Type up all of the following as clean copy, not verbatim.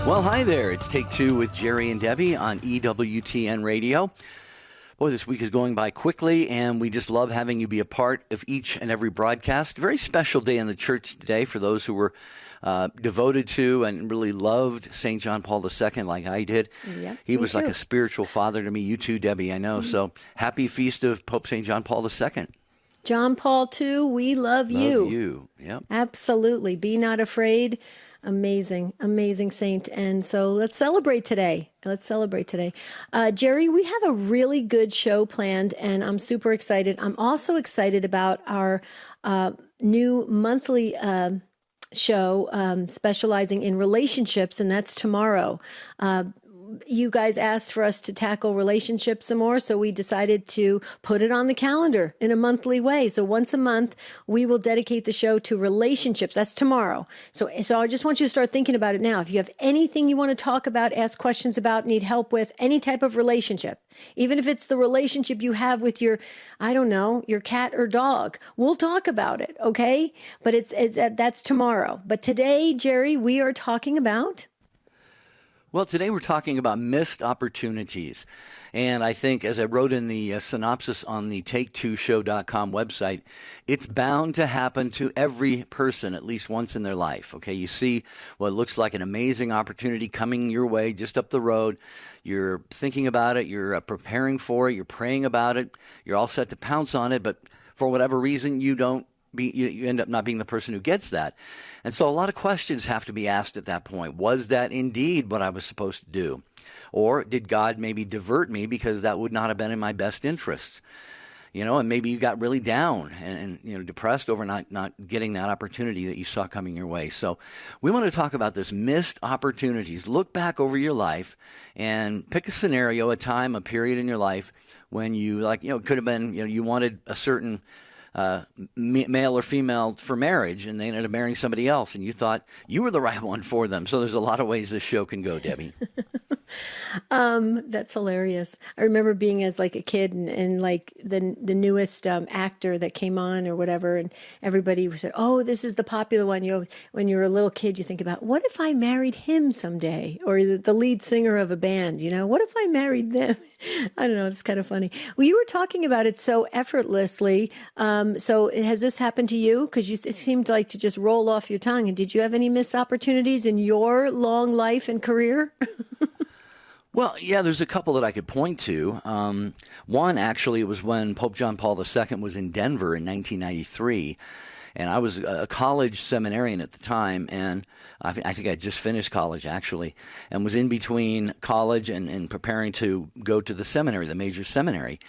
Well, hi there. It's Take Two with Jerry and Debbie on EWTN Radio. Boy, this week is going by quickly, and we just love having you be a part of each and every broadcast. Very special day in the church today for those who were devoted to and really loved St. John Paul II like I did. Yep, he was too. like a spiritual father to me. You too, Debbie, I know. So happy feast of Pope St. John Paul II. John Paul II, we love you. Love you. Yep. Absolutely. Be not afraid. Amazing, amazing saint. And so let's celebrate today. Jerry, we have a really good show planned, and I'm super excited. I'm also excited about our new monthly show specializing in relationships, and that's tomorrow. You guys asked for us to tackle relationships some more, so we decided to put it on the calendar in a monthly way. So once a month, we will dedicate the show to relationships. That's tomorrow. So I just want you to start thinking about it now. If you have anything you want to talk about, ask questions about, need help with, any type of relationship, even if it's the relationship you have with your, I don't know, your cat or dog, we'll talk about it, okay? But that's tomorrow. But today, Jerry, we are talking about... Well, today we're talking about missed opportunities. And I think, as I wrote in the synopsis on the take2show.com website, it's bound to happen to every person at least once in their life. Okay, you see what looks like an amazing opportunity coming your way just up the road. You're thinking about it. You're preparing for it. You're praying about it. You're all set to pounce on it. But for whatever reason, you end up not being the person who gets that. And so a lot of questions have to be asked at that point. Was that indeed what I was supposed to do? Or did God maybe divert me because that would not have been in my best interests? And maybe you got really down and depressed over not getting that opportunity that you saw coming your way. So we want to talk about this missed opportunities. Look back over your life and pick a scenario, a time, a period in your life when you could have been, you wanted a certain male or female for marriage, and they ended up marrying somebody else, and you thought you were the right one for them. So there's a lot of ways this show can go, Debbie. That's hilarious. I remember being as like a kid and like the newest actor that came on or whatever, and everybody said, "Oh, this is the popular one." When you're a little kid, you think about, what if I married him someday, or the lead singer of a band. What if I married them? I don't know. It's kind of funny. Well, you were talking about it so effortlessly. So has this happened to you? Because it seemed like to just roll off your tongue. And did you have any missed opportunities in your long life and career? Well, yeah, there's a couple that I could point to. One, actually, was when Pope John Paul II was in Denver in 1993. And I was a college seminarian at the time, and I think I just finished college, actually, and was in between college and preparing to go to the seminary, the major seminary.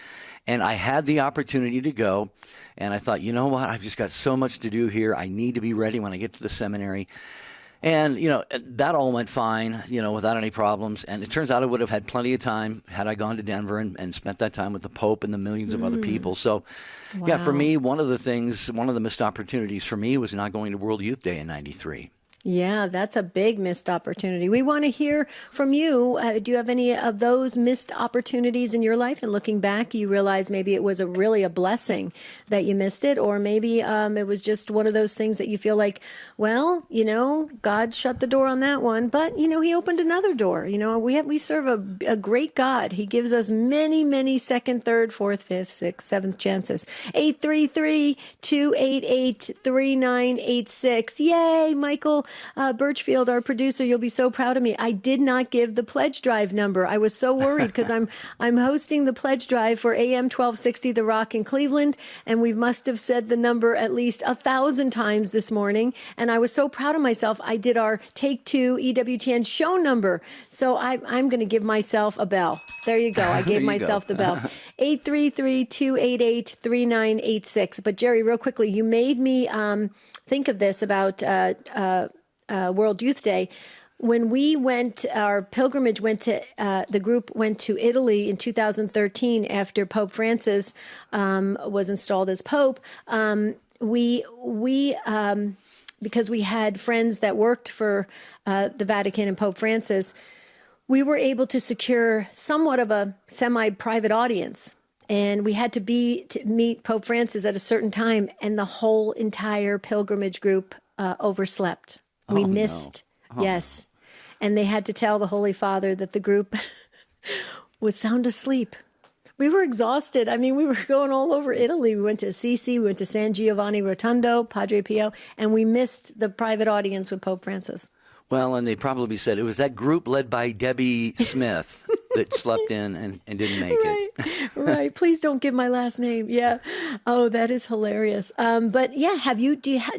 And I had the opportunity to go, and I thought, you know what, I've just got so much to do here. I need to be ready when I get to the seminary. And, that all went fine, without any problems. And it turns out I would have had plenty of time had I gone to Denver and spent that time with the Pope and the millions of other people. So, Wow. Yeah, for me, one of the missed opportunities for me was not going to World Youth Day in 93. Yeah, that's a big missed opportunity. We want to hear from you. Do you have any of those missed opportunities in your life? And looking back, you realize maybe it was really a blessing that you missed it, or maybe it was just one of those things that you feel like, well, God shut the door on that one, but He opened another door. We serve a great God. He gives us many, many second, third, fourth, fifth, sixth, seventh chances. 833-288-3986. Yay, Michael Birchfield, our producer, you'll be so proud of me. I did not give the pledge drive number. I was so worried because I'm hosting the pledge drive for AM 1260 The Rock in Cleveland, and we must have said the number at least 1,000 times this morning. And I was so proud of myself. I did our Take Two EWTN show number. So I'm going to give myself a bell. There you go. I gave myself the bell. 833-288-3986. But Jerry, real quickly, you made me think of this about World Youth Day. When we went, our pilgrimage the group went to Italy in 2013 after Pope Francis was installed as Pope. Because we had friends that worked for the Vatican and Pope Francis, we were able to secure somewhat of a semi-private audience. And we had to meet Pope Francis at a certain time, and the whole entire pilgrimage group overslept. We missed. No. Yes. and they had to tell the Holy Father that the group was sound asleep. We were exhausted. I mean, we were going all over Italy. We went to Assisi, we went to San Giovanni Rotondo, Padre Pio, and we missed the private audience with Pope Francis. Well, and they probably said it was that group led by Debbie Smith that slept in and didn't make it. Right. Please don't give my last name. Yeah. Oh, that is hilarious. But yeah,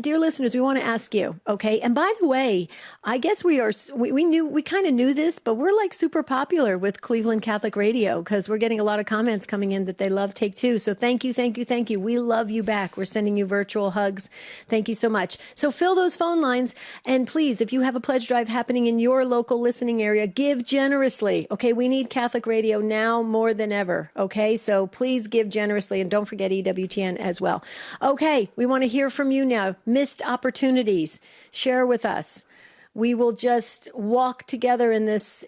dear listeners, we want to ask you, okay? And by the way, I guess we kind of knew this, but we're like super popular with Cleveland Catholic Radio because we're getting a lot of comments coming in that they love Take Two. So thank you, thank you, thank you. We love you back. We're sending you virtual hugs. Thank you so much. So fill those phone lines. And please, if you have a pledge drive happening in your local listening area, give generously. Okay. We need Catholic radio now more than ever. Okay. So please give generously, and don't forget EWTN as well. Okay. We want to hear from you now. Missed opportunities. Share with us. We will just walk together in this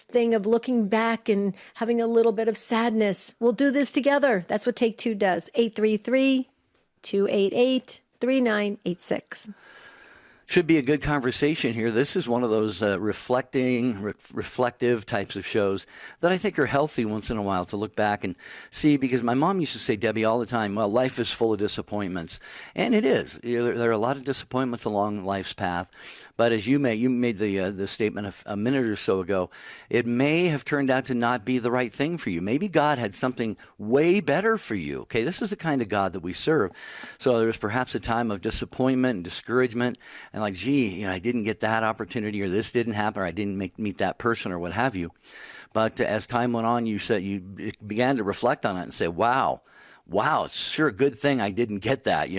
thing of looking back and having a little bit of sadness. We'll do this together. That's what Take Two does. 833-288-3986. Should be a good conversation here. This is one of those reflective types of shows that I think are healthy once in a while to look back and see, because my mom used to say, Debbie, all the time, well, life is full of disappointments. And it is. There are a lot of disappointments along life's path. But as you made the statement a minute or so ago, it may have turned out to not be the right thing for you. Maybe God had something way better for you. Okay, this is the kind of God that we serve. So there was perhaps a time of disappointment and discouragement, and like, gee, I didn't get that opportunity, or this didn't happen, or I didn't meet that person, or what have you. But as time went on, you began to reflect on it and say, wow, it's sure a good thing I didn't get that.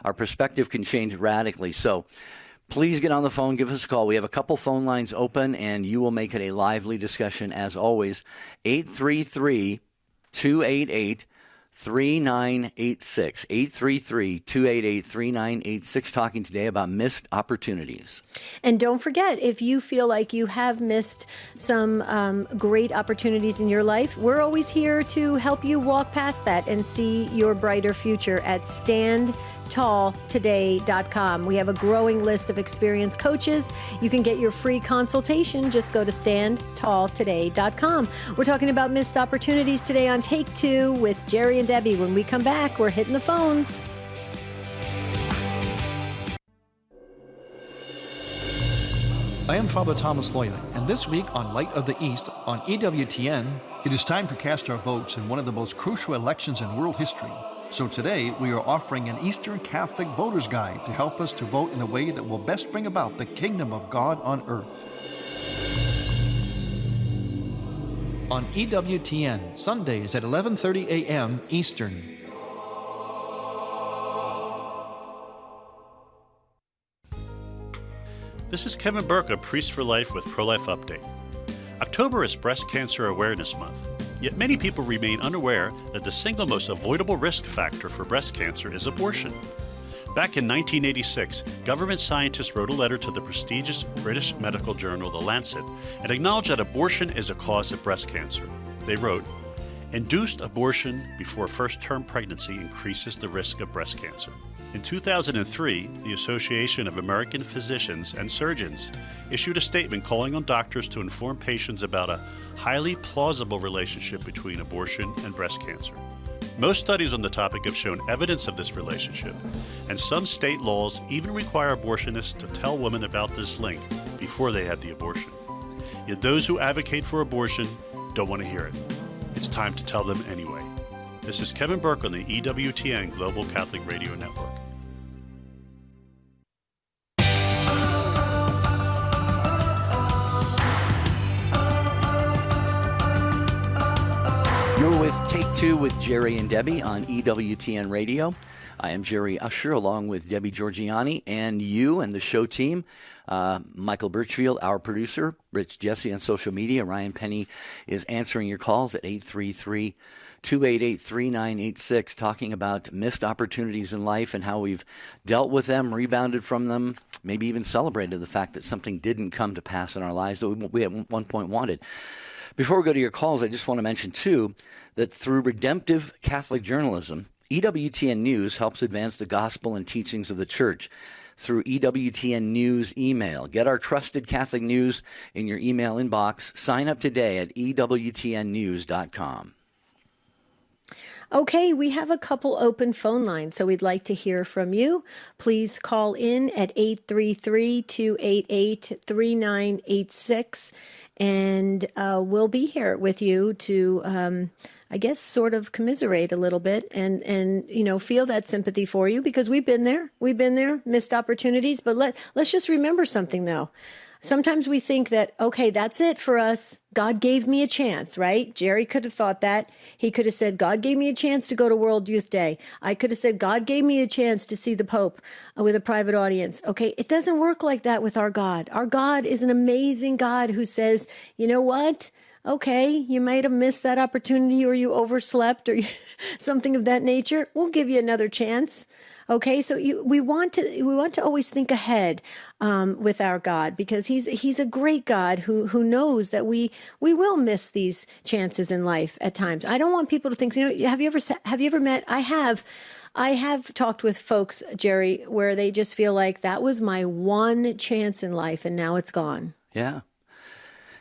Our perspective can change radically. So please get on the phone, give us a call. We have a couple phone lines open, and you will make it a lively discussion as always. 833-288-3986. 833-288-3986, talking today about missed opportunities. And don't forget, if you feel like you have missed some great opportunities in your life, we're always here to help you walk past that and see your brighter future at StandTallToday.com. We have a growing list of experienced coaches. You can get your free consultation. Just go to StandTallToday.com. We're talking about missed opportunities today on Take Two with Jerry and Debbie. When we come back, we're hitting the phones. I am Father Thomas Loya, and this week on Light of the East on EWTN, it is time to cast our votes in one of the most crucial elections in world history. So today, we are offering an Eastern Catholic Voter's Guide to help us to vote in the way that will best bring about the kingdom of God on earth. On EWTN, Sundays at 11:30 a.m. Eastern. This is Kevin Burke, a Priest for Life with Pro-Life Update. October is Breast Cancer Awareness Month, yet many people remain unaware that the single most avoidable risk factor for breast cancer is abortion. Back in 1986, government scientists wrote a letter to the prestigious British medical journal The Lancet and acknowledged that abortion is a cause of breast cancer. They wrote, "Induced abortion before first-term pregnancy increases the risk of breast cancer." In 2003, the Association of American Physicians and Surgeons issued a statement calling on doctors to inform patients about a highly plausible relationship between abortion and breast cancer. Most studies on the topic have shown evidence of this relationship, and some state laws even require abortionists to tell women about this link before they have the abortion. Yet those who advocate for abortion don't want to hear it. It's time to tell them anyway. This is Kevin Burke on the EWTN Global Catholic Radio Network. You're with Take Two with Jerry and Debbie on EWTN Radio. I am Jerry Usher along with Debbie Georgiani and you and the show team. Michael Birchfield, our producer, Rich Jesse on social media. Ryan Penny is answering your calls at 833-288-3986, talking about missed opportunities in life and how we've dealt with them, rebounded from them, maybe even celebrated the fact that something didn't come to pass in our lives that we at one point wanted. Before we go to your calls, I just want to mention, too, that through redemptive Catholic journalism, EWTN News helps advance the gospel and teachings of the Church. through EWTN News email. Get our trusted Catholic news in your email inbox. Sign up today at EWTNnews.com. Okay, we have a couple open phone lines, so we'd like to hear from you. Please call in at 833-288-3986, and we'll be here with you to, I guess, sort of commiserate a little bit and feel that sympathy for you, because we've been there, missed opportunities. But let's just remember something, though. Sometimes we think that, okay, that's it for us. God gave me a chance, right? Jerry could have thought that. He could have said, God gave me a chance to go to World Youth Day. I could have said, God gave me a chance to see the Pope with a private audience. Okay, it doesn't work like that with our God. Our God is an amazing God who says, you know what? Okay, you might have missed that opportunity, or you overslept, or something of that nature. We'll give you another chance. Okay, so we want to always think ahead with our God, because he's a great God who knows that we will miss these chances in life at times. I don't want people to think, have you ever met? I have talked with folks, Jerry, where they just feel like that was my one chance in life and now it's gone. Yeah.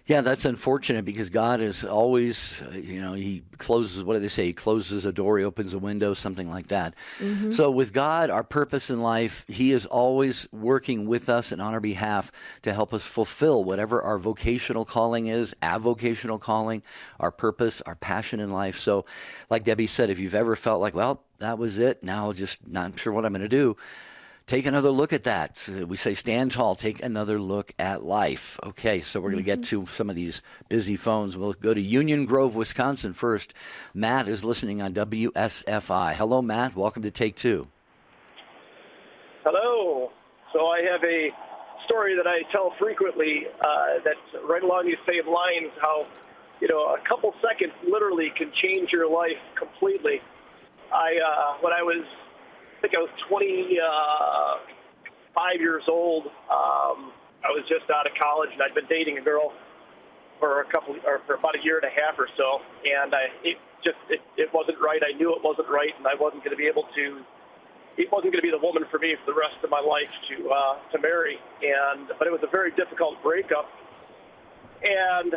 Yeah, that's unfortunate, because God is always, he closes, what do they say? He closes a door, he opens a window, something like that. Mm-hmm. So with God, our purpose in life, he is always working with us and on our behalf to help us fulfill whatever our vocational calling is, avocational calling, our purpose, our passion in life. So like Debbie said, if you've ever felt like, well, that was it, now just not sure what I'm going to do, take another look at that. We say stand tall, take another look at life. Okay, so we're going to get to some of these busy phones. We'll go to Union Grove, Wisconsin first. Matt is listening on WSFI. Hello, Matt. Welcome to Take Two. Hello. So I have a story that I tell frequently that's right along these same lines, how, a couple seconds literally can change your life completely. When I think I was 25 years old. I was just out of college, and I'd been dating a girl for about a year and a half or so, and it wasn't right. I knew it wasn't right, and I wasn't going to be able to. It wasn't going to be the woman for me for the rest of my life to marry, but it was a very difficult breakup. And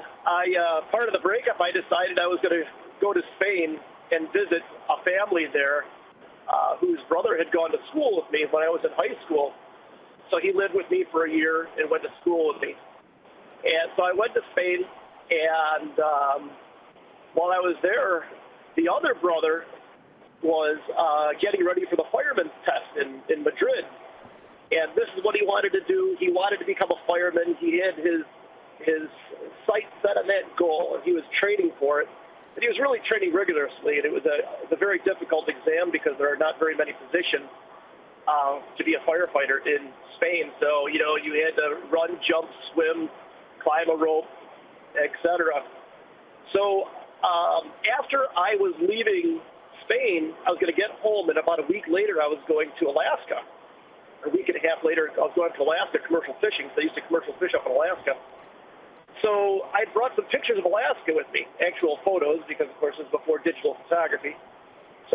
part of the breakup, I decided I was going to go to Spain and visit a family there. Whose brother had gone to school with me when I was in high school. So he lived with me for a year and went to school with me. And so I went to Spain, and while I was there, the other brother was getting ready for the fireman's test in Madrid. And this is what he wanted to do. He wanted to become a fireman. He had his sights set on that goal, and he was training for it. And he was really training rigorously, and it was a very difficult exam because there are not very many positions to be a firefighter in Spain. So, you had to run, jump, swim, climb a rope, etc. So after I was leaving Spain, I was going to get home, and about a week later, I was going to Alaska. A week and a half later, I was going to Alaska commercial fishing, so I used to commercial fish up in Alaska. So I brought some pictures of Alaska with me, actual photos, because, of course, it was before digital photography.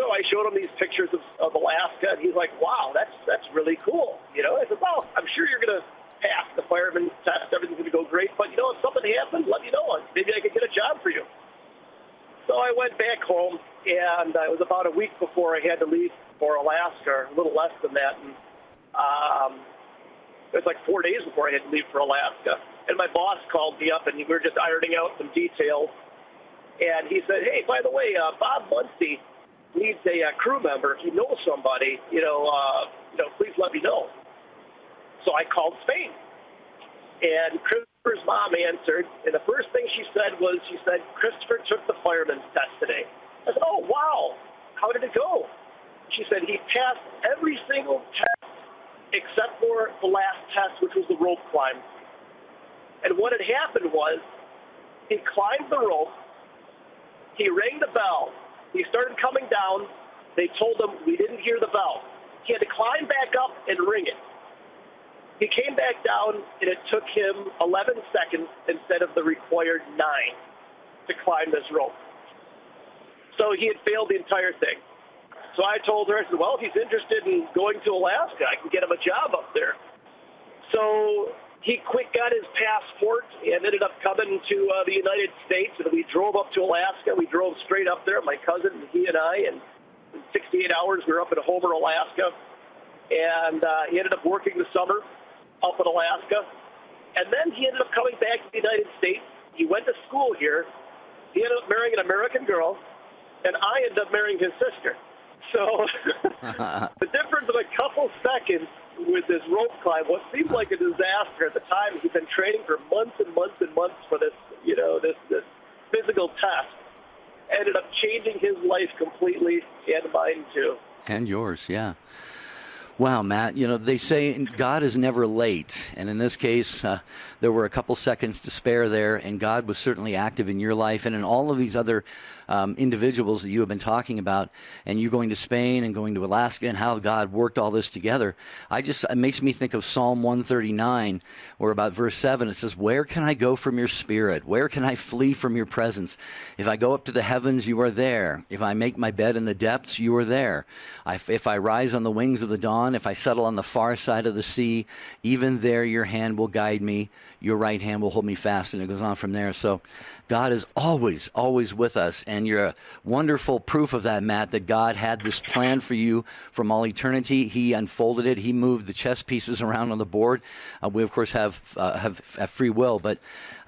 So I showed him these pictures of Alaska, and he's like, wow, that's really cool. I said, well, I'm sure you're going to pass the fireman test. Everything's going to go great. But, if something happens, let me know. Maybe I could get a job for you. So I went back home, and it was about a week before I had to leave for Alaska, or a little less than that. And it was like 4 days before I had to leave for Alaska. And my boss called me up, and we were just ironing out some details. And he said, hey, by the way, Bob Muncie needs a crew member. If you know somebody, please let me know. So I called Spain. And Christopher's mom answered, and the first thing she said, Christopher took the fireman's test today. I said, oh, wow. How did it go? She said he passed every single test except for the last test, which was the rope climb. And what had happened was he climbed the rope, he rang the bell, he started coming down, they told him we didn't hear the bell. He had to climb back up and ring it. He came back down, and it took him 11 seconds instead of the required 9 to climb this rope. So he had failed the entire thing. So I told her, I said, well, if he's interested in going to Alaska, I can get him a job up there. So he quick got his passport and ended up coming to the United States, and we drove up to Alaska. We drove straight up there, my cousin, he and I, and in 68 hours we were up in Homer, Alaska. And he ended up working the summer up in Alaska. And then he ended up coming back to the United States. He went to school here. He ended up marrying an American girl, and I ended up marrying his sister. So the difference of a couple seconds with this rope climb, what seemed like a disaster at the time, he'd been training for months and months and months for this, this physical test, ended up changing his life completely, and mine too. And yours, yeah. Wow, Matt, they say God is never late. And in this case, there were a couple seconds to spare there, and God was certainly active in your life and in all of these other individuals that you have been talking about, and you going to Spain and going to Alaska and how God worked all this together. It makes me think of Psalm 139, where about verse 7, it says, where can I go from your spirit? Where can I flee from your presence? If I go up to the heavens, you are there. If I make my bed in the depths, you are there. If I rise on the wings of the dawn, if I settle on the far side of the sea, even there your hand will guide me, your right hand will hold me fast, and it goes on from there. So God is always, always with us, and you're a wonderful proof of that, Matt, that God had this plan for you from all eternity. He unfolded it. He moved the chess pieces around on the board. We, of course, have free will, but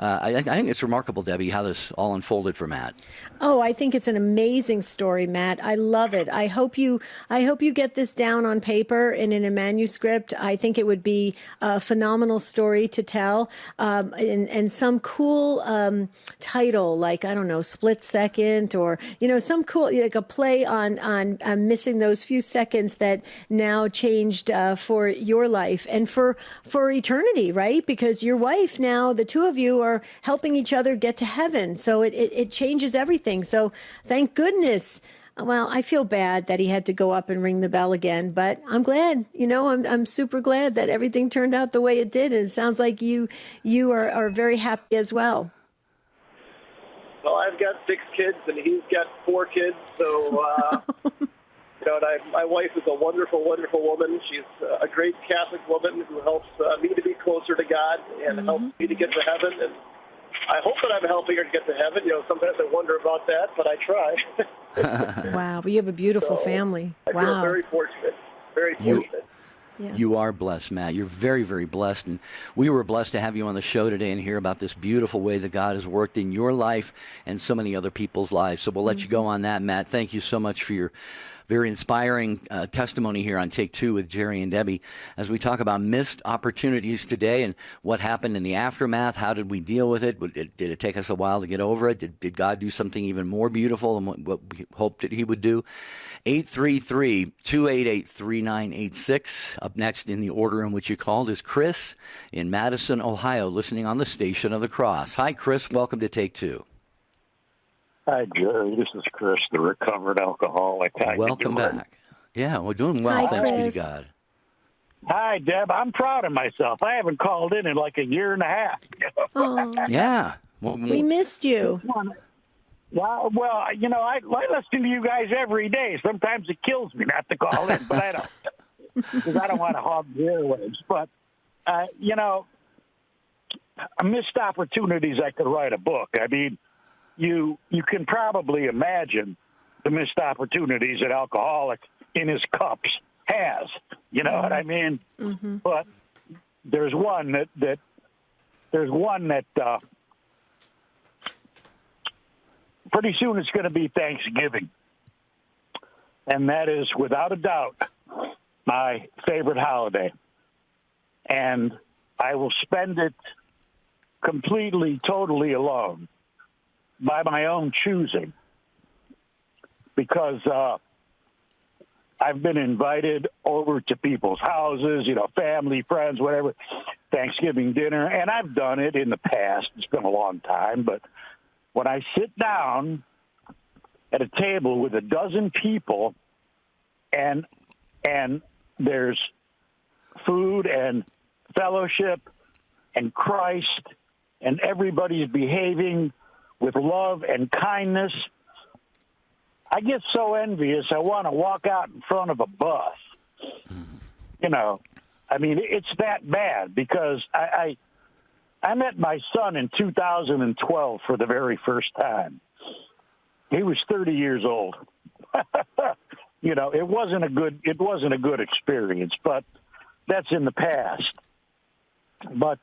I think it's remarkable, Debbie, how this all unfolded for Matt. Oh, I think it's an amazing story, Matt. I love it. I hope you get this down on paper and in a manuscript. I think it would be a phenomenal story to tell, and some cool title, like, I don't know, Split Second, or some cool, like a play on missing those few seconds that now changed for your life and for eternity, right? Because your wife now, the two of you are helping each other get to heaven, so it changes everything. So thank goodness. Well, I feel bad that he had to go up and ring the bell again, but I'm glad, I'm super glad that everything turned out the way it did. And it sounds like you are very happy as well. Well, I've got 6 kids and he's got 4 kids. So, my wife is a wonderful, wonderful woman. She's a great Catholic woman who helps me to be closer to God and helps me to get to heaven. And I hope that I'm helping her to get to heaven. Sometimes I wonder about that, but I try. Wow, you have a beautiful family. I feel very fortunate. Very fortunate. Yeah. You are blessed, Matt. You're very, very blessed. And we were blessed to have you on the show today and hear about this beautiful way that God has worked in your life and so many other people's lives. So we'll let you go on that, Matt. Thank you so much for your very inspiring testimony here on Take Two with Jerry and Debbie as we talk about missed opportunities today and what happened in the aftermath. How did we deal with it? Did it take us a while to get over it? Did God do something even more beautiful than what we hoped that he would do? 833-288-3986. Up next in the order in which you called is Chris in Madison, Ohio, listening on the Station of the Cross. Hi, Chris. Welcome to Take Two. Hi, Jerry. This is Chris, the recovered alcoholic. Welcome back. Yeah, we're doing well. Hi, Thanks Chris. be to God. Hi, Deb. I'm proud of myself. I haven't called in like a year and a half. Oh, Yeah. we missed you. Well, I listen to you guys every day. Sometimes it kills me not to call in, but I don't, because I don't want to hog the airwaves. But, missed opportunities, I could write a book. I mean, you can probably imagine the missed opportunities that alcoholic in his cups has. You know what I mean? Mm-hmm. But there's one that pretty soon it's going to be Thanksgiving, and that is without a doubt my favorite holiday, and I will spend it completely, totally alone, by my own choosing, because I've been invited over to people's houses, family, friends, whatever, Thanksgiving dinner, and I've done it in the past. It's been a long time, but when I sit down at a table with a dozen people and there's food and fellowship and Christ and everybody's behaving with love and kindness, I get so envious, I want to walk out in front of a bus. You know, I mean, it's that bad because I met my son in 2012 for the very first time. He was 30 years old. You know, it wasn't a good experience, but that's in the past. But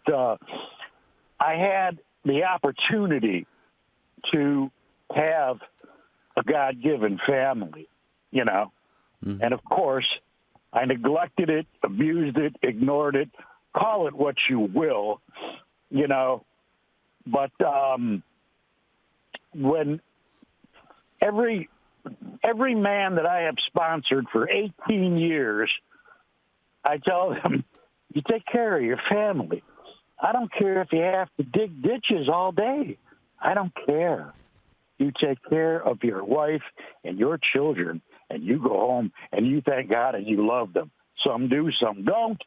I had the opportunity to have a God-given family, you know. Mm-hmm. And, of course, I neglected it, abused it, ignored it, call it what you will, you know. But when every man that I have sponsored for 18 years, I tell them, you take care of your family. I don't care if you have to dig ditches all day. I don't care. You take care of your wife and your children, and you go home and you thank God and you love them. Some do, some don't.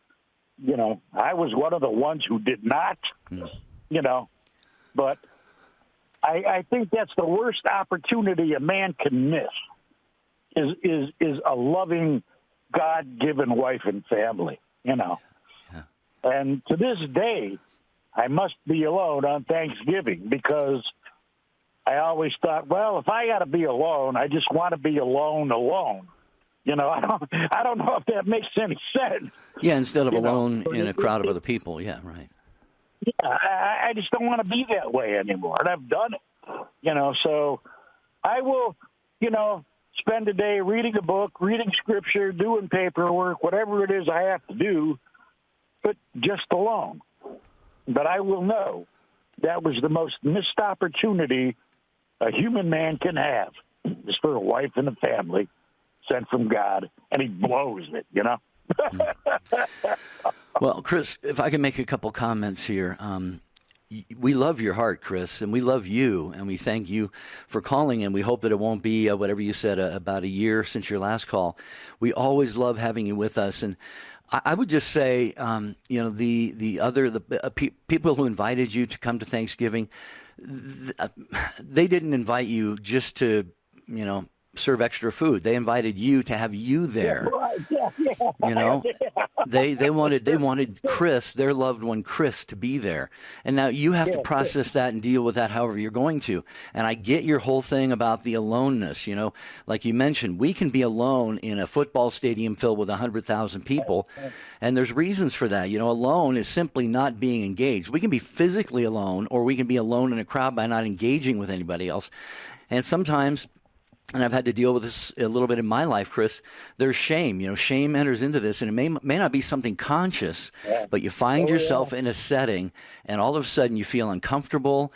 You know, I was one of the ones who did not, you know. But I think that's the worst opportunity a man can miss is a loving, God-given wife and family, you know. Yeah. And to this day, I must be alone on Thanksgiving because I always thought, well, if I got to be alone, I just want to be alone. You know, I don't know if that makes any sense. Yeah, instead of alone in a crowd of other people. Yeah, right. Yeah, I just don't want to be that way anymore, and I've done it. You know, so I will, you know, spend a day reading a book, reading scripture, doing paperwork, whatever it is I have to do, but just alone. But I will know that was the most missed opportunity a human man can have, is for a wife and a family sent from God, and he blows it, you know? Well, Chris, if I can make a couple comments here. We love your heart, Chris, and we love you, and we thank you for calling, and we hope that it won't be, whatever you said, about a year since your last call. We always love having you with us, and I would just say, you know, the people who invited you to come to Thanksgiving, they didn't invite you just to, you know, serve extra food. They invited you to have you there. Yeah. You know, they wanted Chris, their loved one Chris, to be there. And now you have to process that and deal with that however you're going to. And I get your whole thing about the aloneness. You know, like you mentioned, we can be alone in a football stadium filled with 100,000 people, and there's reasons for that. You know, alone is simply not being engaged. We can be physically alone, or we can be alone in a crowd by not engaging with anybody else. And sometimes, and I've had to deal with this a little bit in my life, Chris, there's shame. You know, shame enters into this, and it may not be something conscious, but you find yourself in a setting, and all of a sudden you feel uncomfortable.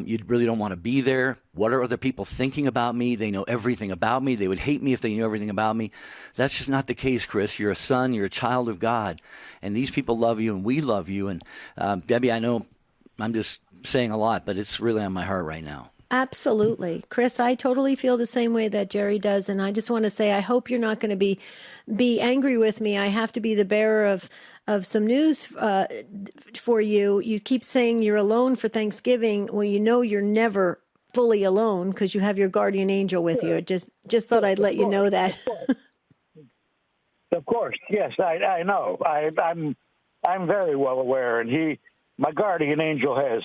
You really don't want to be there. What are other people thinking about me? They know everything about me. They would hate me if they knew everything about me. That's just not the case, Chris. You're a son. You're a child of God, and these people love you, and we love you. And Debbie, I know I'm just saying a lot, but it's really on my heart right now. Absolutely. Chris, I totally feel the same way that Jerry does. And I just want to say, I hope you're not going to be angry with me. I have to be the bearer of some news for you. You keep saying you're alone for Thanksgiving. Well, you know you're never fully alone because you have your guardian angel with you. Just thought I'd let you know that. Of course. Yes, I know. I'm very well aware. And my guardian angel has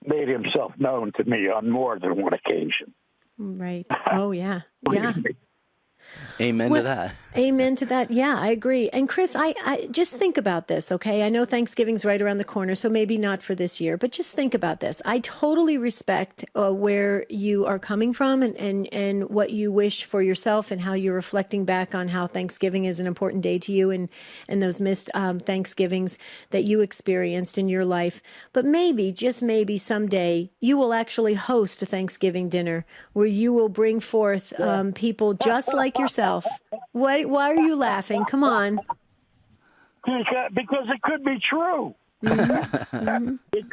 made himself known to me on more than one occasion. Right. Oh, yeah. Yeah. Amen to that. Amen to that. Yeah, I agree. And Chris, I just think about this, okay? I know Thanksgiving's right around the corner, so maybe not for this year, but just think about this. I totally respect where you are coming from and what you wish for yourself and how you're reflecting back on how Thanksgiving is an important day to you and those missed Thanksgivings that you experienced in your life. But maybe, just maybe someday, you will actually host a Thanksgiving dinner where you will bring forth people just like yourself. Why are you laughing? Come on. Because it could be true. Mm-hmm. It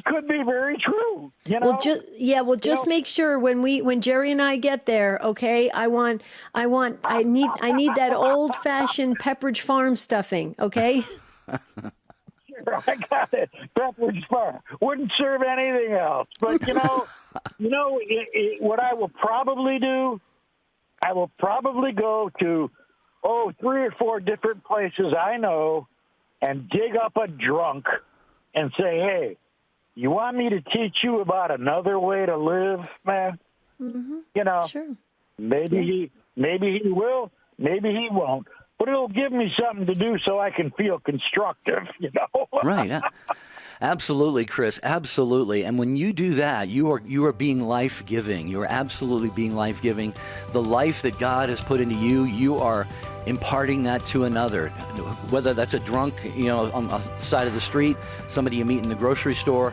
could be very true. You know? Well, just make sure when Jerry and I get there, okay? I need that old fashioned Pepperidge Farm stuffing, okay? Sure, I got it. Pepperidge Farm wouldn't serve anything else. But what I will probably do I will probably go to, 3 or 4 different places I know and dig up a drunk and say, hey, you want me to teach you about another way to live, man? Mm-hmm. You know, Sure. maybe he will, maybe he won't. But it'll give me something to do so I can feel constructive, you know? Right. Absolutely, Chris. Absolutely. And when you do that, you are being life-giving. You are absolutely being life-giving. The life that God has put into you, you are imparting that to another. Whether that's a drunk, on the side of the street, somebody you meet in the grocery store,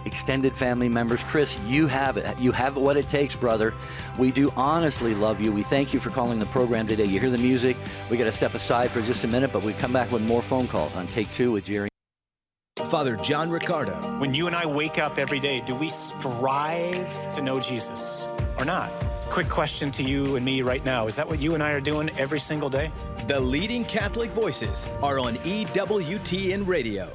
extended family members. Chris, you have it. You have what it takes, brother. We do honestly love you. We thank you for calling the program today. You hear the music. We got to step aside for just a minute, but we come back with more phone calls on Take Two with Jerry. Father John Riccardo. When you and I wake up every day, do we strive to know Jesus or not? Quick question to you and me right now. Is that what you and I are doing every single day? The leading Catholic voices are on EWTN Radio.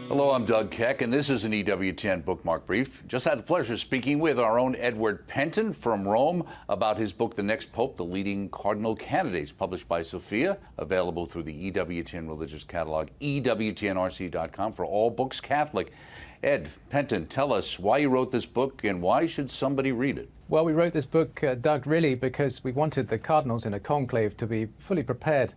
Hello, I'm Doug Keck, and this is an EWTN Bookmark Brief. Just had the pleasure of speaking with our own Edward Penton from Rome about his book, The Next Pope, The Leading Cardinal Candidates, published by Sophia, available through the EWTN Religious Catalog, EWTNRC.com for all books Catholic. Ed Penton, tell us why you wrote this book and why should somebody read it? Well, we wrote this book, Doug, really because we wanted the cardinals in a conclave to be fully prepared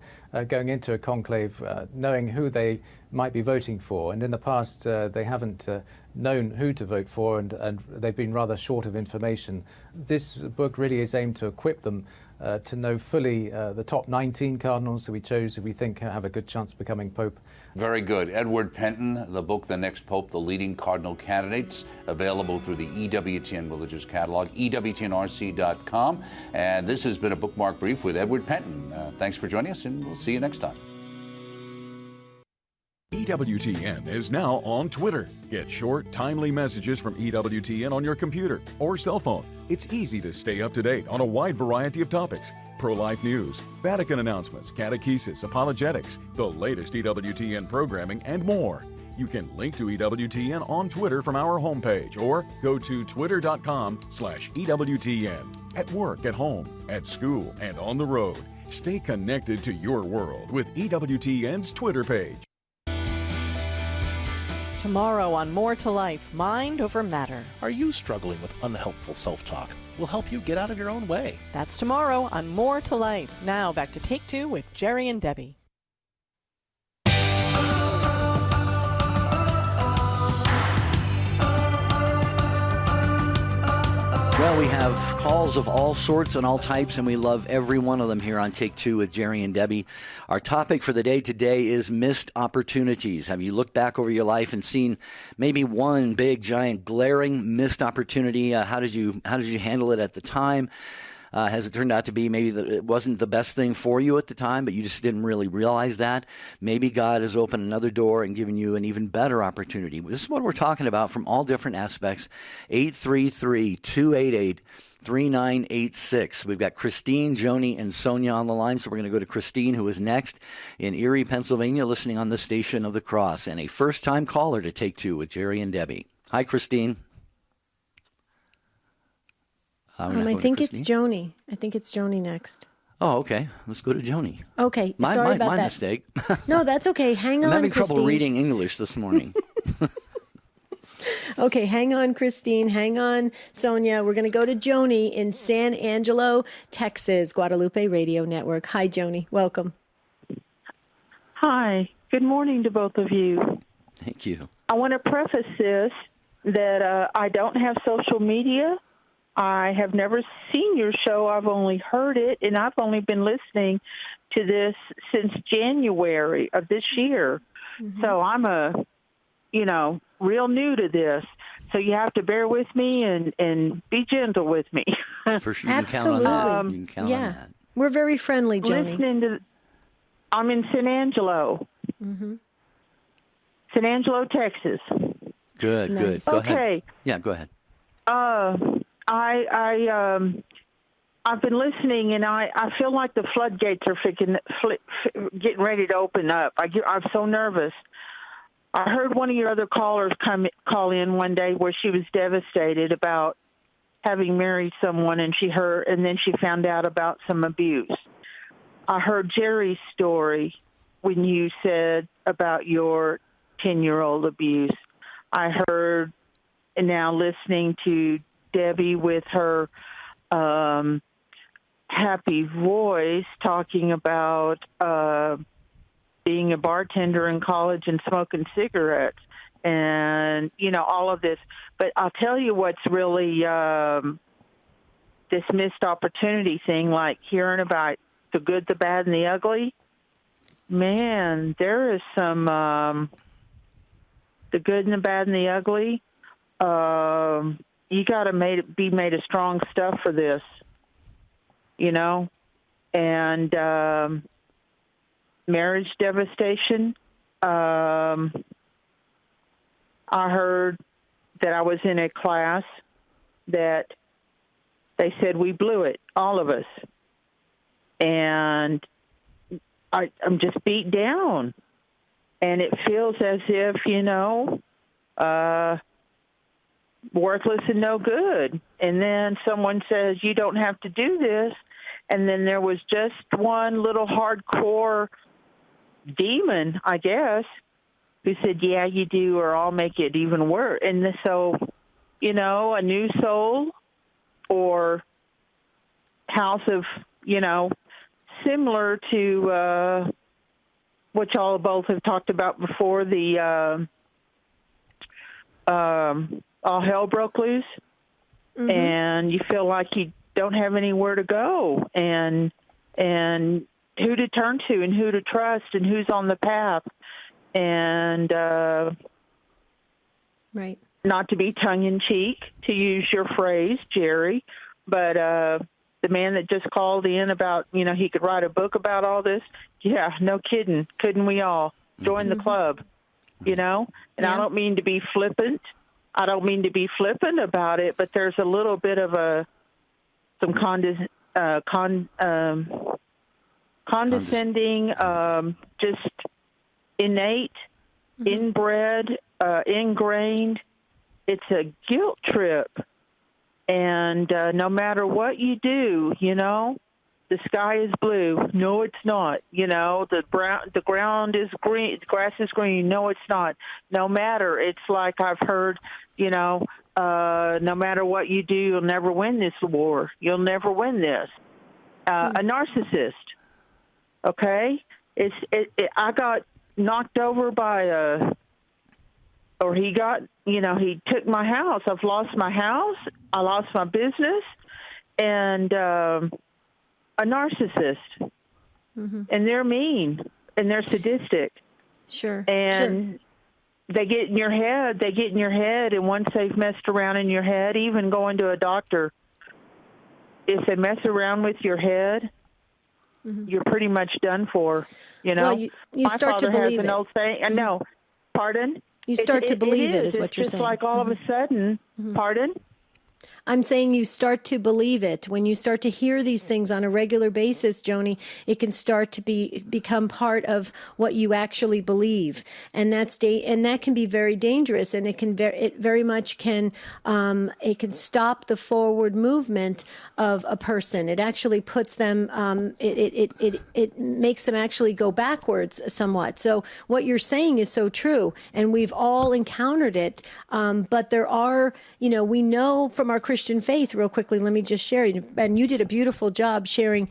going into a conclave, knowing who they might be voting for. And in the past, they haven't known who to vote for, and they've been rather short of information. This book really is aimed to equip them to know fully the top 19 cardinals who we chose, who we think have a good chance of becoming Pope. Very good. Edward Penton, the book, The Next Pope, The Leading Cardinal Candidates, available through the EWTN Religious Catalog, EWTNRC.com. And this has been a Bookmark Brief with Edward Penton. Thanks for joining us, and we'll see you next time. EWTN is now on Twitter. Get short, timely messages from EWTN on your computer or cell phone. It's easy to stay up to date on a wide variety of topics. Pro-life news, Vatican announcements, catechesis, apologetics, the latest EWTN programming, and more. You can link to EWTN on Twitter from our homepage or go to twitter.com/EWTN. At work, at home, at school, and on the road. Stay connected to your world with EWTN's Twitter page. Tomorrow on More to Life, Mind Over Matter. Are you struggling with unhelpful self-talk? We'll help you get out of your own way. That's tomorrow on More to Life. Now back to Take Two with Jerry and Debbie. Well, we have calls of all sorts and all types, and we love every one of them here on Take Two with Jerry and Debbie. Our topic for the day today is missed opportunities. Have you looked back over your life and seen maybe one big, giant, glaring missed opportunity? How did you handle it at the time? Has it turned out to be maybe that it wasn't the best thing for you at the time, but you just didn't really realize that? Maybe God has opened another door and given you an even better opportunity. This is what we're talking about from all different aspects. 833-288-3986. We've got Christine, Joni, and Sonia on the line, so we're going to go to Christine, who is next in Erie, Pennsylvania, listening on the Station of the Cross, and a first-time caller to Take Two with Jerry and Debbie. Hi, Christine. I think it's Joni. I think it's Joni next. Oh, okay. Let's go to Joni. Okay. Sorry about my that. Mistake. No, that's okay. Hang on, I'm having Christine. trouble reading English this morning. Okay, hang on, Christine. Hang on, Sonia. We're going to go to Joni in San Angelo, Texas, Guadalupe Radio Network. Hi, Joni. Welcome. Hi. Good morning to both of you. Thank you. I want to preface this that I don't have social media. I have never seen your show. I've only heard it, and I've only been listening to this since January of this year. Mm-hmm. So I'm real new to this. So you have to bear with me and be gentle with me. For sure. You Absolutely. Can count on that. We're very friendly, Joni. I'm in San Angelo. Mm-hmm. San Angelo, Texas. Good, nice. good. Go okay. ahead. Yeah, go ahead. I've been listening, and I feel like the floodgates are getting ready to open up. I'm so nervous. I heard one of your other callers call in one day where she was devastated about having married someone, and then she found out about some abuse. I heard Jerry's story when you said about your 10-year-old abuse. I heard, and now listening to Debbie with her happy voice talking about being a bartender in college and smoking cigarettes and, all of this. But I'll tell you what's really this missed opportunity thing, like hearing about the good, the bad, and the ugly. Man, there is some the good and the bad and the ugly. You got to be made of strong stuff for this, and marriage devastation. I heard that I was in a class that they said we blew it, all of us. And I'm just beat down. And it feels as if, worthless and no good. And then someone says, you don't have to do this. And then there was just one little hardcore demon, I guess, who said, yeah, you do, or I'll make it even worse. And so, a new soul or house of, similar to what y'all both have talked about before, the all hell broke loose, and you feel like you don't have anywhere to go, and who to turn to, and who to trust, and who's on the path, and right. Not to be tongue-in-cheek, to use your phrase, Jerry, but the man that just called in about, he could write a book about all this, yeah, no kidding, couldn't we all? Join the club, And I don't mean to be flippant. I don't mean to be flippant about it, but there's a little bit of some condescending, just innate, inbred, ingrained. It's a guilt trip. And no matter what you do, the sky is blue. No, it's not. The ground is green. The grass is green. No, it's not. No matter. It's like I've heard, no matter what you do, you'll never win this war. You'll never win this. A narcissist. Okay, I got knocked over by he got, he took my house. I've lost my house. I lost my business, and a narcissist, and they're mean and they're sadistic. Sure. And they get in your head. And once they've messed around in your head, even going to a doctor, if they mess around with your head, you're pretty much done for. Well, you my start to father believe has an it. old saying. And no, pardon. You start to believe it is what you're saying. It's saying. like all of a sudden, pardon. I'm saying you start to believe it. When you start to hear these things on a regular basis, Joni, it can start to become part of what you actually believe, and that can be very dangerous. And it very much can it can stop the forward movement of a person. It actually puts them. It makes them actually go backwards somewhat. So what you're saying is so true, and we've all encountered it. But there are, we know from our Christian faith, real quickly, let me just share, and you did a beautiful job sharing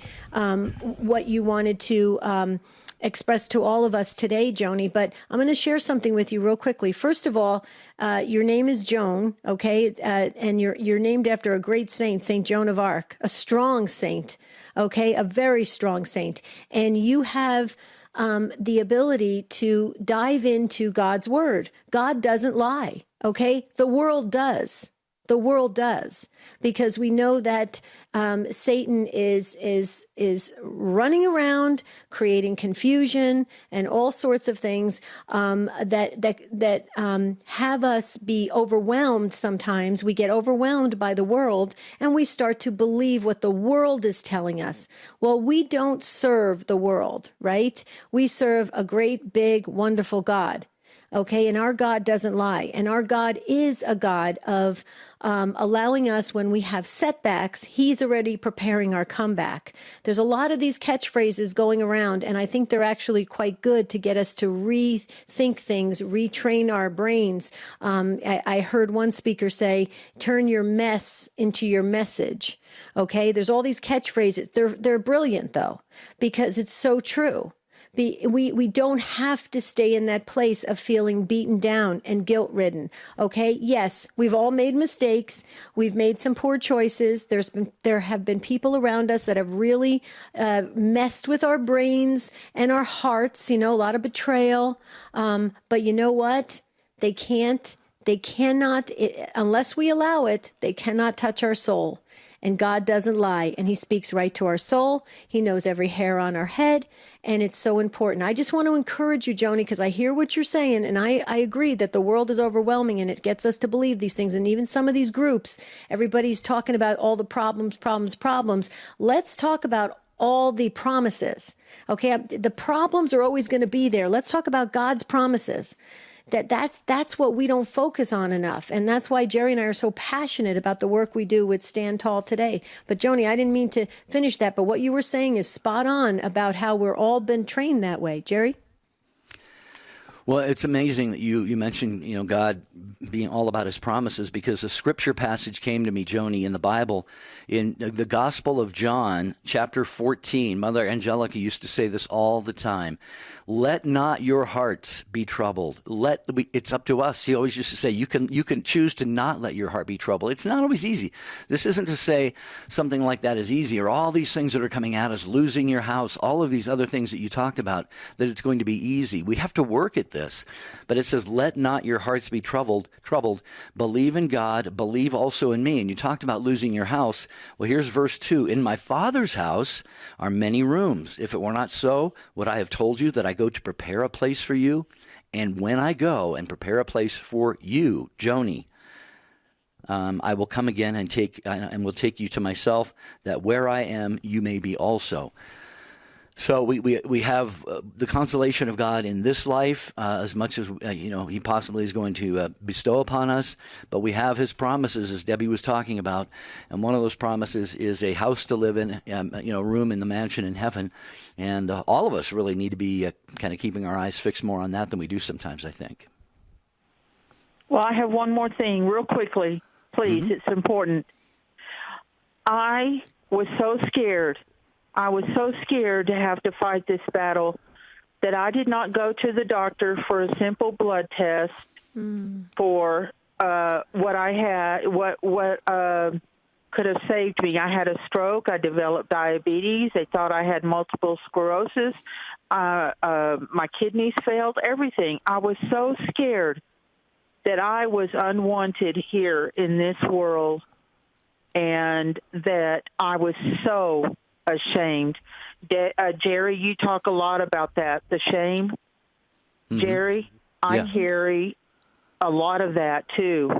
what you wanted to express to all of us today, Joni, but I'm going to share something with you real quickly. First of all, your name is Joan, okay, and you're named after a great saint, Saint Joan of Arc, a strong saint, okay, a very strong saint, and you have the ability to dive into God's word. God doesn't lie, okay? The world does. The world does, because we know that Satan is running around creating confusion and all sorts of things that have us be overwhelmed. Sometimes we get overwhelmed by the world and we start to believe what the world is telling us. Well, we don't serve the world, right? We serve a great, big, wonderful God. Okay, and our God doesn't lie. And our God is a God of allowing us, when we have setbacks, he's already preparing our comeback. There's a lot of these catchphrases going around, and I think they're actually quite good to get us to rethink things, retrain our brains. I heard one speaker say, turn your mess into your message. Okay, there's all these catchphrases. They're brilliant, though, because it's so true. We don't have to stay in that place of feeling beaten down and guilt-ridden. Okay, yes, we've all made mistakes. We've made some poor choices. There have been people around us that have really messed with our brains and our hearts. You know, a lot of betrayal. But you know what? They cannot, unless we allow it, they cannot touch our soul. And God doesn't lie, and he speaks right to our soul. He knows every hair on our head, and it's so important. I just want to encourage you, Joni, because I hear what you're saying, and I agree that the world is overwhelming, and it gets us to believe these things. And even some of these groups, everybody's talking about all the problems. Let's talk about all the promises. Okay, the problems are always going to be there. Let's talk about God's promises. That's what we don't focus on enough. And that's why Jerry and I are so passionate about the work we do with Stand Tall today. But Joni, I didn't mean to finish that, but what you were saying is spot on about how we're all been trained that way. Jerry? Well, it's amazing that you mentioned, God being all about his promises, because a scripture passage came to me, Joni, in the Bible, in the Gospel of John, chapter 14. Mother Angelica used to say this all the time. Let not your hearts be troubled. It's up to us. He always used to say, you can choose to not let your heart be troubled. It's not always easy. This isn't to say something like that is easy, or all these things that are coming at us, losing your house, all of these other things that you talked about, that it's going to be easy. We have to work at this. But it says, let not your hearts be troubled. Believe in God, believe also in me. And you talked about losing your house. Well, here's verse 2. In my Father's house are many rooms. If it were not so, would I have told you that I go to prepare a place for you? And when I go and prepare a place for you, Joni, I will come again and will take you to myself, that where I am, you may be also. So we have the consolation of God in this life, as much as he possibly is going to bestow upon us. But we have his promises, as Debbie was talking about, and one of those promises is a house to live in, a room in the mansion in heaven. And all of us really need to be kind of keeping our eyes fixed more on that than we do sometimes, I think. Well, I have one more thing, real quickly, please. Mm-hmm. It's important. I was so scared. I was so scared to have to fight this battle that I did not go to the doctor for a simple blood test for what I had, what could have saved me. I had a stroke. I developed diabetes. They thought I had multiple sclerosis. My kidneys failed, everything. I was so scared that I was unwanted here in this world, and that I was so ashamed. Jerry, you talk a lot about that, the shame. Mm-hmm. Jerry, I carry a lot of that too.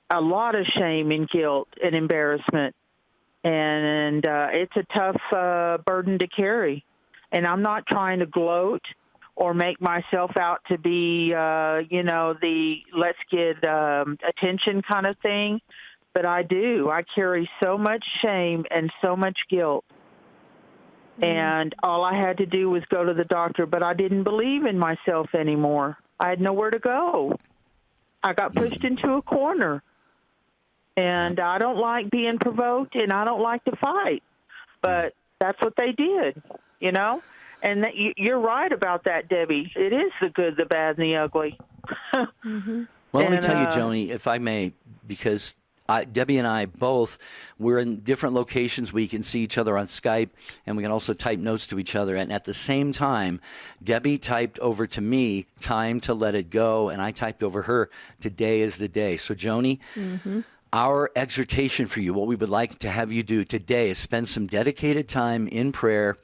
A lot of shame and guilt and embarrassment. And it's a tough burden to carry. And I'm not trying to gloat or make myself out to be, the let's get attention kind of thing. But I do. I carry so much shame and so much guilt. And all I had to do was go to the doctor, but I didn't believe in myself anymore. I had nowhere to go. I got pushed into a corner. And I don't like being provoked, and I don't like to fight. But that's what they did, And you're right about that, Debbie. It is the good, the bad, and the ugly. Mm-hmm. Well, let me tell you, Joni, if I may, because Debbie and I both, we're in different locations. We can see each other on Skype, and we can also type notes to each other. And at the same time, Debbie typed over to me, time to let it go, and I typed over her, today is the day. So, Joni, our exhortation for you, what we would like to have you do today is spend some dedicated time in prayer.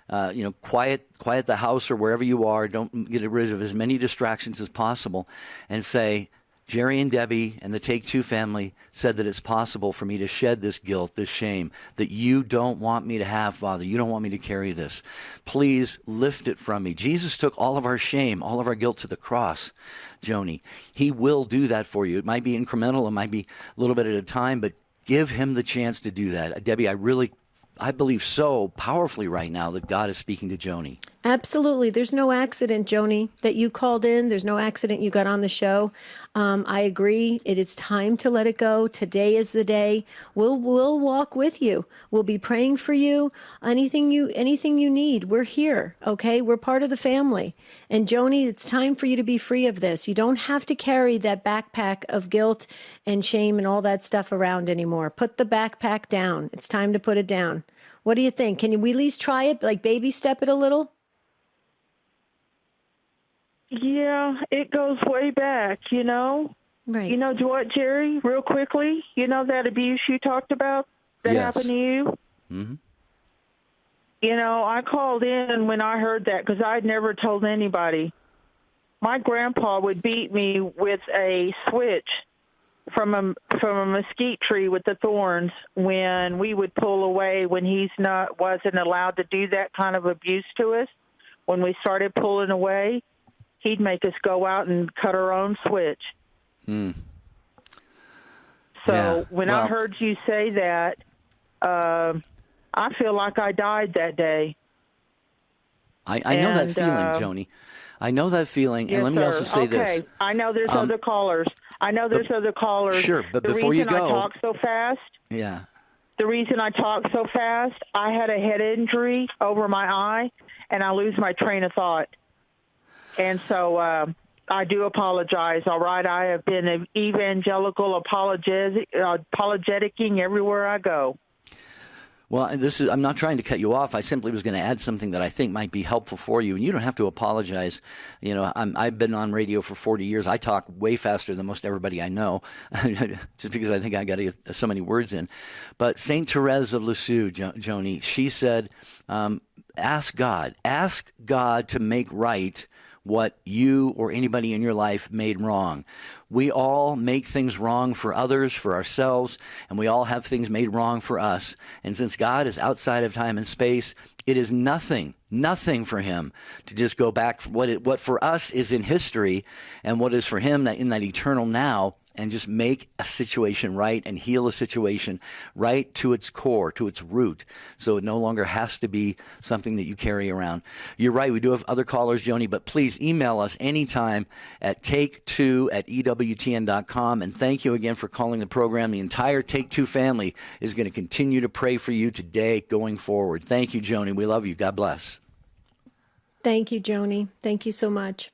Quiet the house or wherever you are. Don't get rid of as many distractions as possible, and say, Jerry and Debbie and the Take Two family said that it's possible for me to shed this guilt, this shame that you don't want me to have, Father. You don't want me to carry this. Please lift it from me. Jesus took all of our shame, all of our guilt to the cross, Joni. He will do that for you. It might be incremental. It might be a little bit at a time, but give him the chance to do that. Debbie, I believe so powerfully right now that God is speaking to Joni. Absolutely. There's no accident, Joni, that you called in. There's no accident you got on the show. I agree. It is time to let it go. Today is the day. We'll walk with you. We'll be praying for you. Anything you need, we're here. Okay, we're part of the family. And Joni, it's time for you to be free of this. You don't have to carry that backpack of guilt and shame and all that stuff around anymore. Put the backpack down. It's time to put it down. What do you think? Can we at least try it, like baby step it a little? Yeah, it goes way back, you know. Right. You know what, Jerry, real quickly, you know that abuse you talked about that happened to you? Mm-hmm. You know, I called in when I heard that because I'd never told anybody. My grandpa would beat me with a switch from a mesquite tree with the thorns when we would pull away when wasn't allowed to do that kind of abuse to us. When we started pulling away, he'd make us go out and cut our own switch. So when I heard you say that, I feel like I died that day. I know that feeling, Joni. I know that feeling. Yes, and let me also say this. I know there's other callers. Sure, but before you go. The reason I talk so fast. Yeah. The reason I talk so fast, I had a head injury over my eye, and I lose my train of thought. And so I do apologize, all right? I have been an evangelical apologeticing everywhere I go. Well, I'm not trying to cut you off. I simply was going to add something that I think might be helpful for you, and you don't have to apologize. You know, I've been on radio for 40 years. I talk way faster than most everybody I know, just because I think I got to get so many words in. But Saint Therese of Lisieux, Joni, she said, ask God to make right what you or anybody in your life made wrong. We all make things wrong for others, for ourselves, and we all have things made wrong for us. And since God is outside of time and space, it is nothing for him to just go back what for us is in history and what is for him that in that eternal now, and just make a situation right and heal a situation right to its core, to its root, so it no longer has to be something that you carry around. You're right, we do have other callers, Joni, but please email us anytime at take2@ewtn.com. And thank you again for calling the program. The entire Take Two family is going to continue to pray for you today going forward. Thank you, Joni. We love you. God bless. Thank you, Joni. Thank you so much.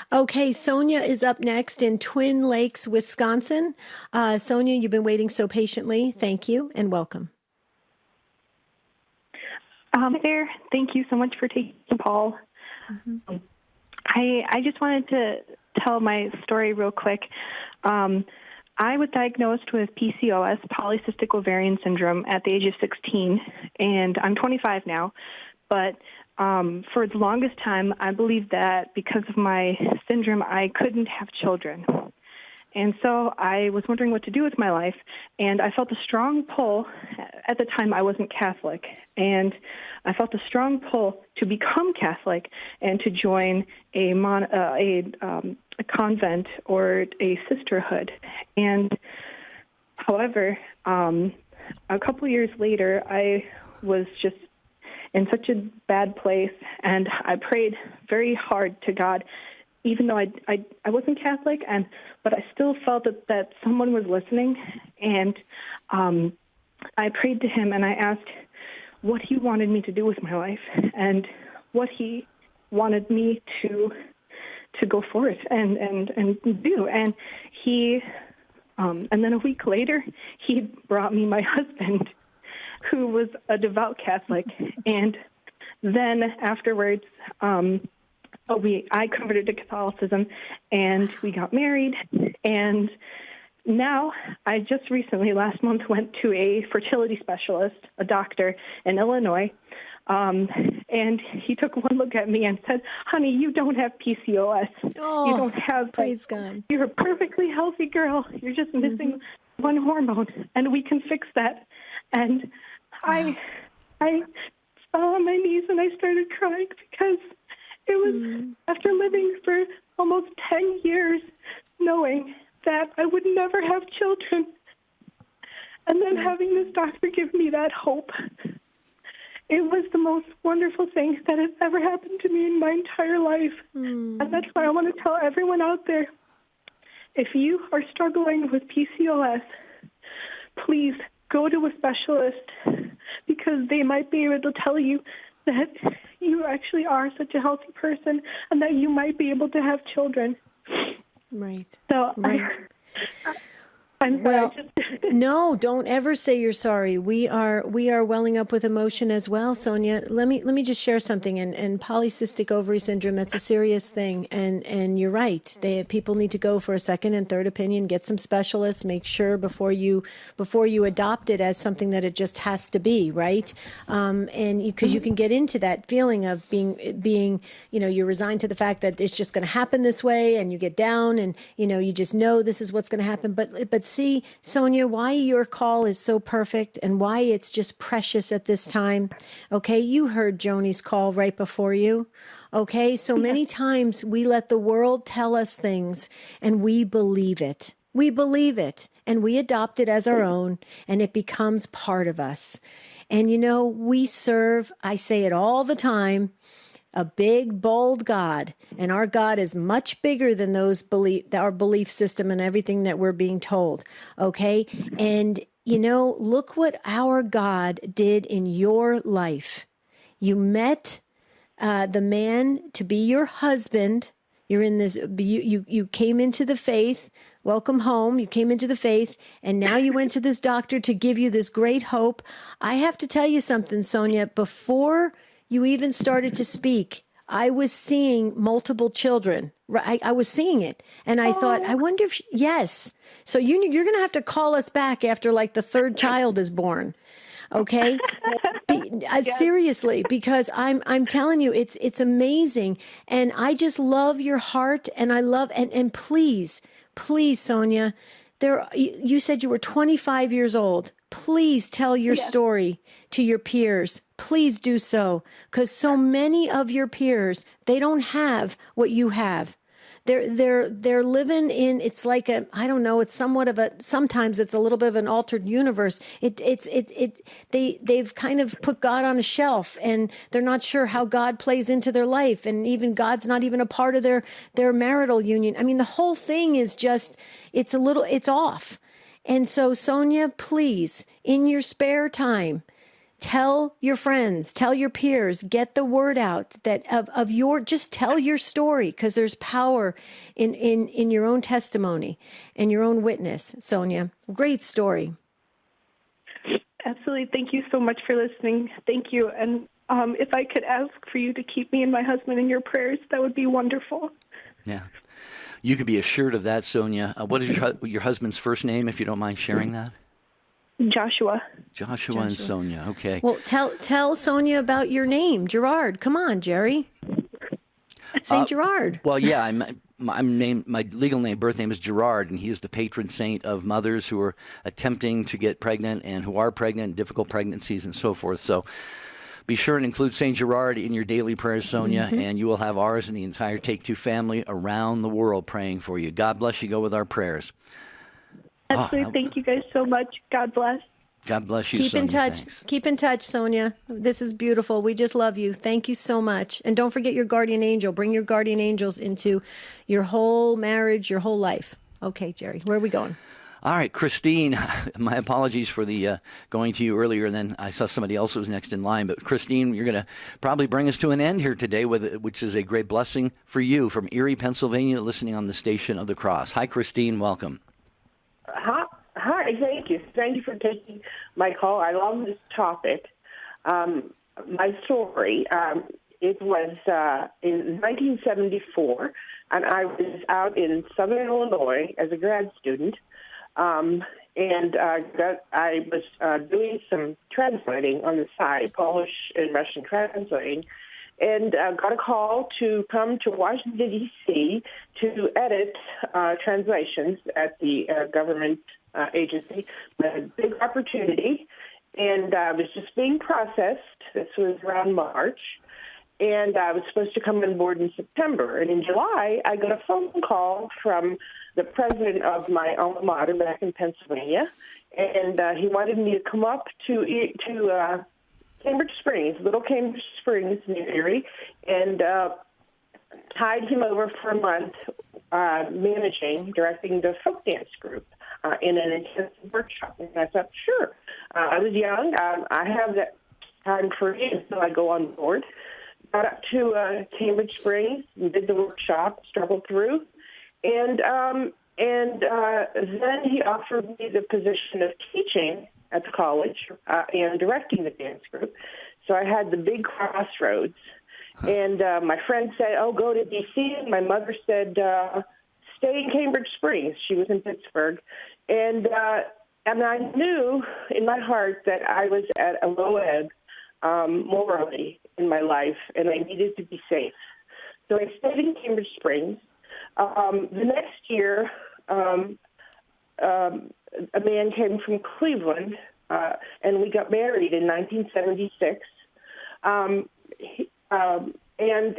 Okay, Sonia is up next in Twin Lakes, Wisconsin. Sonia, you've been waiting so patiently. Thank you and welcome. Hi there. Thank you so much for taking the call. Mm-hmm. I just wanted to tell my story real quick. I was diagnosed with PCOS, polycystic ovarian syndrome, at the age of 16, and I'm 25 now. But for the longest time, I believed that because of my syndrome, I couldn't have children. And so I was wondering what to do with my life, and I felt a strong pull. At the time, I wasn't Catholic, and I felt a strong pull to become Catholic and to join a convent or a sisterhood. And however, a couple years later, I was just in such a bad place, and I prayed very hard to God, even though I wasn't Catholic, but I still felt that someone was listening, and I prayed to him, and I asked what he wanted me to do with my life, and what he wanted me to go forth and do, and he, and then a week later, he brought me my husband, who was a devout Catholic, and then afterwards, I converted to Catholicism, and we got married, and now I just recently, last month, went to a fertility specialist, a doctor in Illinois, And he took one look at me and said, honey, you don't have PCOS. Oh, you don't have praise God. You're a perfectly healthy girl. You're just missing one hormone, and we can fix that. And I fell on my knees and I started crying because it was after living for almost 10 years knowing that I would never have children, and then having this doctor give me that hope. It was the most wonderful thing that has ever happened to me in my entire life. And that's why I want to tell everyone out there, if you are struggling with PCOS, please go to a specialist, because they might be able to tell you that you actually are such a healthy person and that you might be able to have children. Right. So right. I'm well, sorry. No, don't ever say you're sorry. We are welling up with emotion as well, Sonia. Let me just share something. And polycystic ovary syndrome, that's a serious thing. And you're right. People need to go for a second and third opinion, get some specialists, make sure before you adopt it as something that it just has to be, right? And because you can get into that feeling of being, you're resigned to the fact that it's just going to happen this way, and you get down, and you just know this is what's going to happen. But see, Sonia, why your call is so perfect and why it's just precious at this time. Okay, you heard Joni's call right before you. Okay, so many times we let the world tell us things and we believe it. We believe it and we adopt it as our own, and it becomes part of us. And we serve, I say it all the time, a big, bold God, and our God is much bigger than our belief system and everything that we're being told, okay? And, look what our God did in your life. You met the man to be your husband. You're in this, you came into the faith. Welcome home. You came into the faith, and now you went to this doctor to give you this great hope. I have to tell you something, Sonia, before you even started to speak, I was seeing multiple children. I was seeing it. And I thought, I wonder if, yes. So you're going to have to call us back after like the third child is born. Okay. Seriously, because I'm telling you, it's amazing. And I just love your heart. And I love, and please, Sonia, you said you were 25 years old. Please tell your story to your peers. Please do so, because so many of your peers, they don't have what you have. They're living in, it's like it's somewhat of sometimes it's a little bit of an altered universe. They've kind of put God on a shelf, and they're not sure how God plays into their life, and even God's not even a part of their marital union. I mean, the whole thing is just, it's off. And so, Sonia, please, in your spare time, tell your friends, tell your peers, get the word out that just tell your story, because there's power in your own testimony and your own witness, Sonia. Great story. Absolutely. Thank you so much for listening. Thank you. And if I could ask for you to keep me and my husband in your prayers, that would be wonderful. Yeah. You can be assured of that, Sonia. What is your husband's first name, if you don't mind sharing that? Joshua and Sonia. Okay. Well, tell Sonia about your name, Gerard. Come on, Jerry. Saint Gerard. Well, yeah, my legal name, birth name is Gerard, and he is the patron saint of mothers who are attempting to get pregnant and who are pregnant, difficult pregnancies, and so forth. So be sure and include Saint Gerard in your daily prayers, Sonia, and you will have ours and the entire Take Two family around the world praying for you. God bless you. Go with our prayers. Absolutely. Thank you guys so much. God bless. God bless you, Sonia. Keep in touch. Thanks. Keep in touch, Sonia. This is beautiful. We just love you. Thank you so much. And don't forget your guardian angel. Bring your guardian angels into your whole marriage, your whole life. Okay, Jerry, where are we going? All right, Christine, my apologies for the going to you earlier, and then I saw somebody else who was next in line. But Christine, you're going to probably bring us to an end here today, which is a great blessing for you from Erie, Pennsylvania, listening on the Station of the Cross. Hi, Christine. Welcome. Hi, thank you. Thank you for taking my call. I love this topic. My story, it was in 1974, and I was out in Southern Illinois as a grad student. I was doing some translating on the side, Polish and Russian translating, and got a call to come to Washington, D.C. to edit translations at the government agency. A big opportunity, and I was just being processed. This was around March, and I was supposed to come on board in September. And in July, I got a phone call from the president of my alma mater back in Pennsylvania, and he wanted me to come up to Cambridge Springs, Little Cambridge Springs near Erie, and tied him over for a month, directing the folk dance group in an intensive workshop. And I thought, sure. I was young. I have that time free until I go on board. Got up to Cambridge Springs and did the workshop, struggled through, and then he offered me the position of teaching at the college and directing the dance group. So I had the big crossroads. And my friend said, oh, go to D.C. And my mother said, stay in Cambridge Springs. She was in Pittsburgh. And I knew in my heart that I was at a low ebb morally in my life, and I needed to be safe. So I stayed in Cambridge Springs. The next year, a man came from Cleveland, and we got married in 1976. And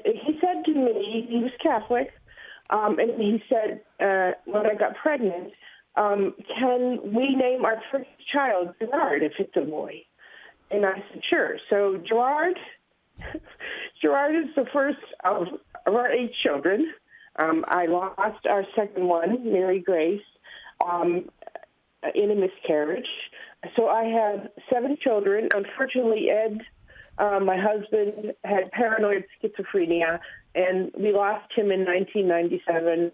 he said to me, he was Catholic, and he said, when I got pregnant, can we name our first child Gerard if it's a boy? And I said, sure. So Gerard is the first of our 8 children. I lost our second one, Mary Grace, in a miscarriage. So I have 7 children. Unfortunately, Ed, my husband, had paranoid schizophrenia, and we lost him in 1997,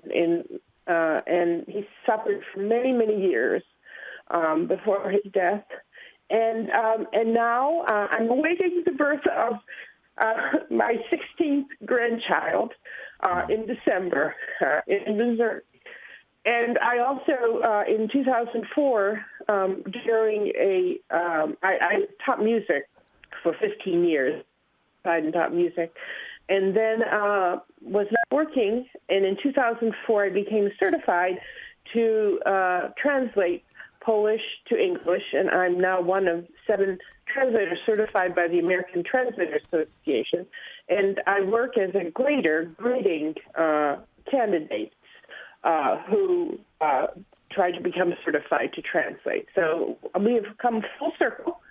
and he suffered for many, many years before his death. And now I'm awaiting the birth of my 16th grandchild in December in Missouri. And I also, in 2004, during I taught music for 15 years. I taught music. And then was not working. And in 2004, I became certified to translate Polish to English, and I'm now one of 7 translators certified by the American Translator Association. And I work as a grader, grading candidates who try to become certified to translate. So we have come full circle.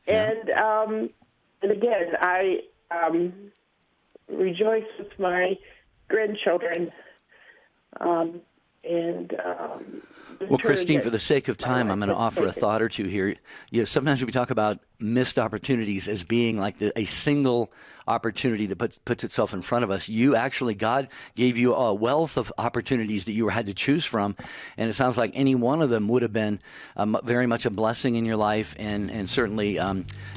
Yeah. And again, I rejoice with my grandchildren. Well, Christine, for the sake of time, I'm going to offer a thought or two here. Sometimes we talk about missed opportunities as being like a single opportunity that puts itself in front of us. God gave you a wealth of opportunities that you had to choose from, and it sounds like any one of them would have been very much a blessing in your life, and certainly,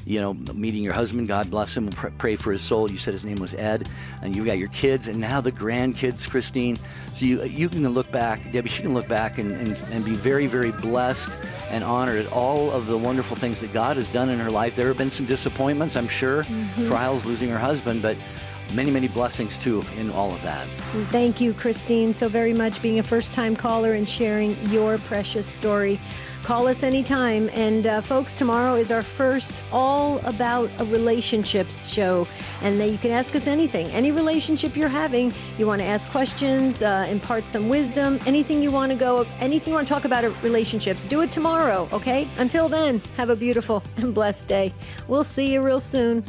meeting your husband, God bless him, pray for his soul. You said his name was Ed, and you got your kids, and now the grandkids, Christine. So you can look back, Debbie, she can look back and be very, very blessed and honored at all of the wonderful things that God has done in her life. There have been some disappointments, I'm sure, trials, losing her husband, but many, many blessings too in all of that. Thank you, Christine, so very much, being a first-time caller and sharing your precious story. Call us anytime. And folks, tomorrow is our first all about a relationships show. And you can ask us anything, any relationship you're having. You want to ask questions, impart some wisdom, anything you want to talk about relationships, do it tomorrow, okay? Until then, have a beautiful and blessed day. We'll see you real soon.